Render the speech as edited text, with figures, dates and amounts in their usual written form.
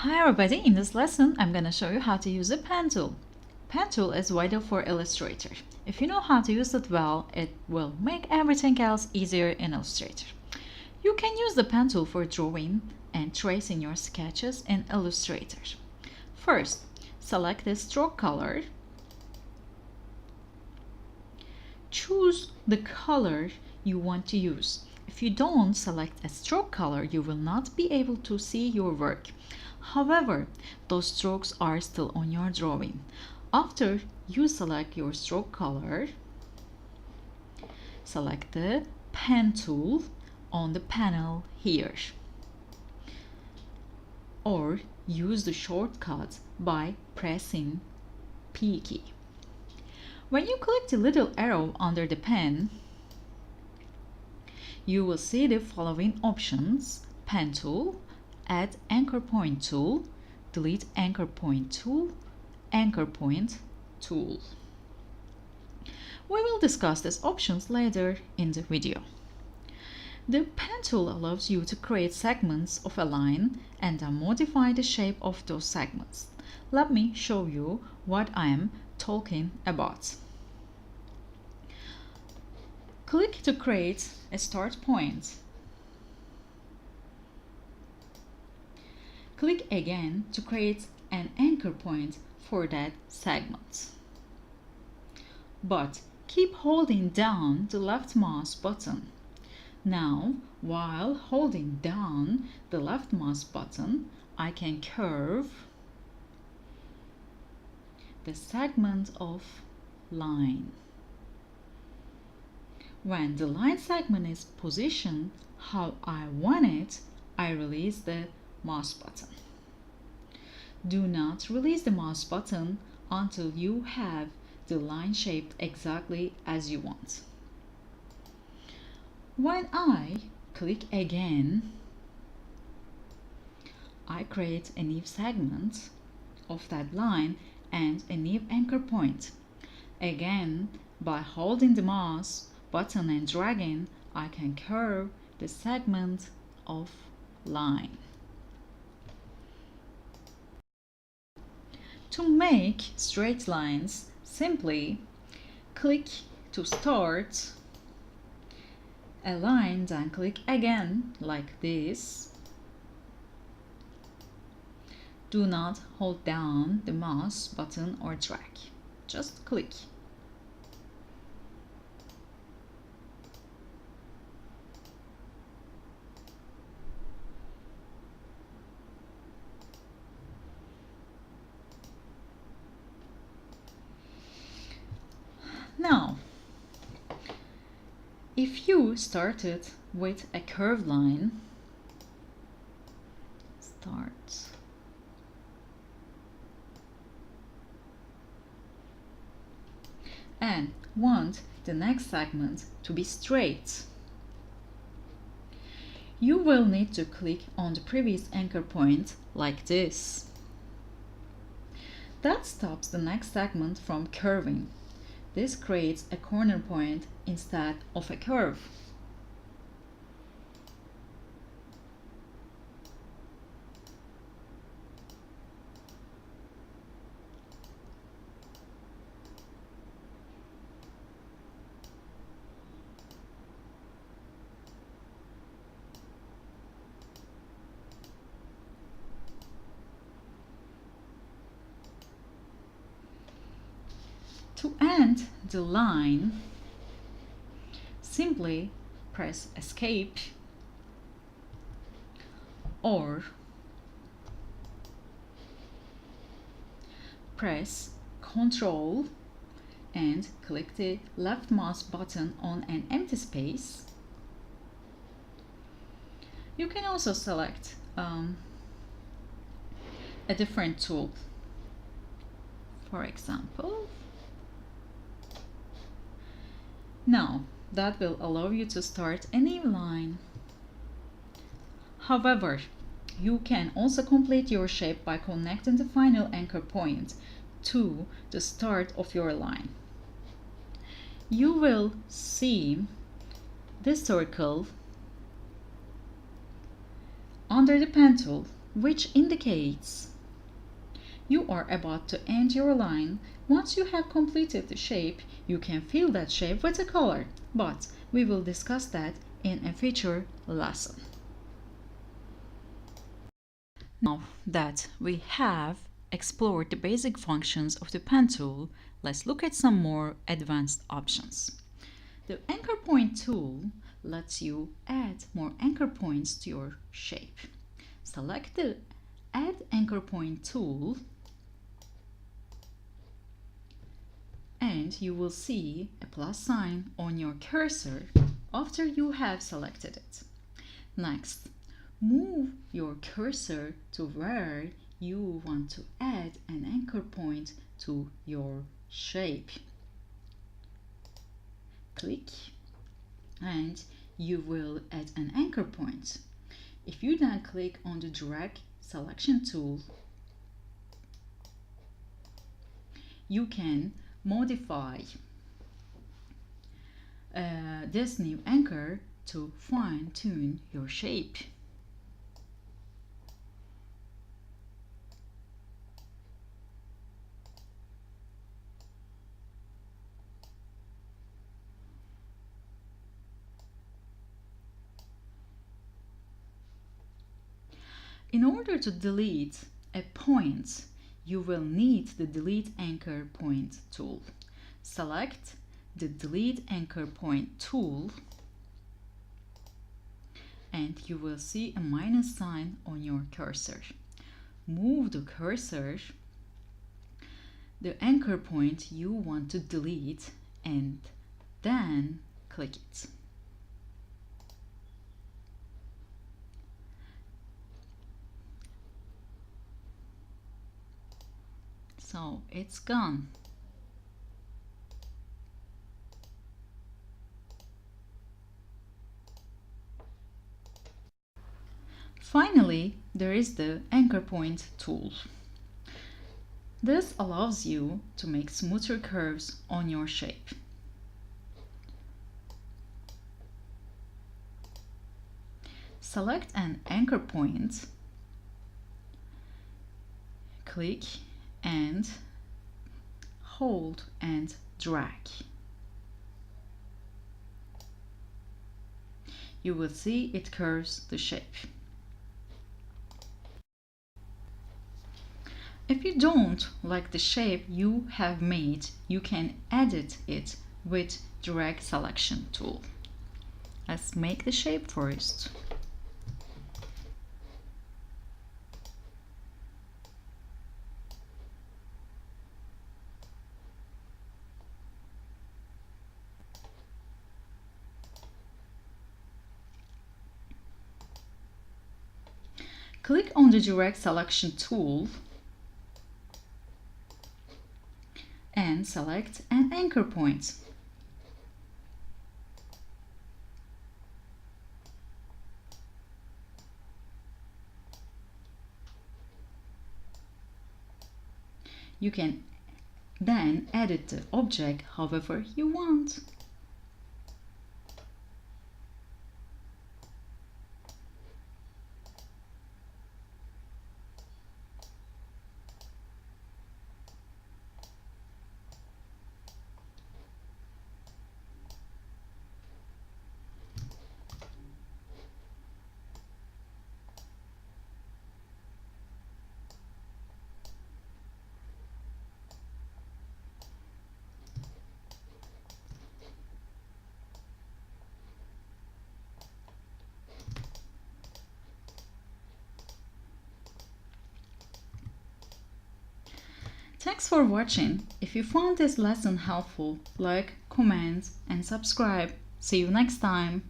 Hi everybody, in this lesson I'm going to show you how to use a pen tool. Pen tool is vital for Illustrator. If you know how to use it well, it will make everything else easier in Illustrator. You can use the pen tool for drawing and tracing your sketches in Illustrator. First, select the stroke color. Choose the color you want to use. If you don't select a stroke color, you will not be able to see your work. However, those strokes are still on your drawing. After you select your stroke color, select the pen tool on the panel here, or use the shortcut by pressing P key. When you click the little arrow under the pen, you will see the following options: pen tool, add anchor point tool, delete anchor point tool, anchor point tool. We will discuss these options later in the video. The pen tool allows you to create segments of a line and then modify the shape of those segments. Let me show you what I am talking about. Click to create a start point. Click again to create an anchor point for that segment. But keep holding down the left mouse button. Now, while holding down the left mouse button, I can curve the segment of line. When the line segment is positioned how I want it, I release the mouse button. Do not release the mouse button until you have the line shaped exactly as you want. When I click again, I create a new segment of that line and a new anchor point. Again, by holding the mouse button and dragging, I can curve the segment of line. To make straight lines, simply click to start a line, then click again like this. Do not hold down the mouse button or drag, just click. Now, if you started with a curved line, start, and want the next segment to be straight, you will need to click on the previous anchor point like this. That stops the next segment from curving. This creates a corner point instead of a curve. To end the line, simply press Escape or press Ctrl and click the left mouse button on an empty space. You can also select a different tool. For example, now that will allow you to start a new line. However, you can also complete your shape by connecting the final anchor point to the start of your line. You will see this circle under the pen tool which indicates you are about to end your line. Once you have completed the shape, you can fill that shape with a color, but we will discuss that in a future lesson. Now that we have explored the basic functions of the pen tool, let's look at some more advanced options. The anchor point tool lets you add more anchor points to your shape. Select the Add Anchor Point tool and you will see a plus sign on your cursor after you have selected it. Next, move your cursor to where you want to add an anchor point to your shape. Click and you will add an anchor point. If you then click on the drag selection tool, you can modify this new anchor to fine-tune your shape. In order to delete a point, you will need the Delete Anchor Point tool. Select the Delete Anchor Point tool and you will see a minus sign on your cursor. Move the cursor, the anchor point you want to delete, and then click it. So it's gone. Finally, there is the Anchor Point tool. This allows you to make smoother curves on your shape. Select an anchor point, click and hold and drag. You will see it curves the shape. If you don't like the shape you have made, you can edit it with drag selection tool. Let's make the shape first. Click on the drag selection tool and select an anchor point. You can then edit the object however you want. Thanks for watching. If you found this lesson helpful, like, comment and subscribe. See you next time.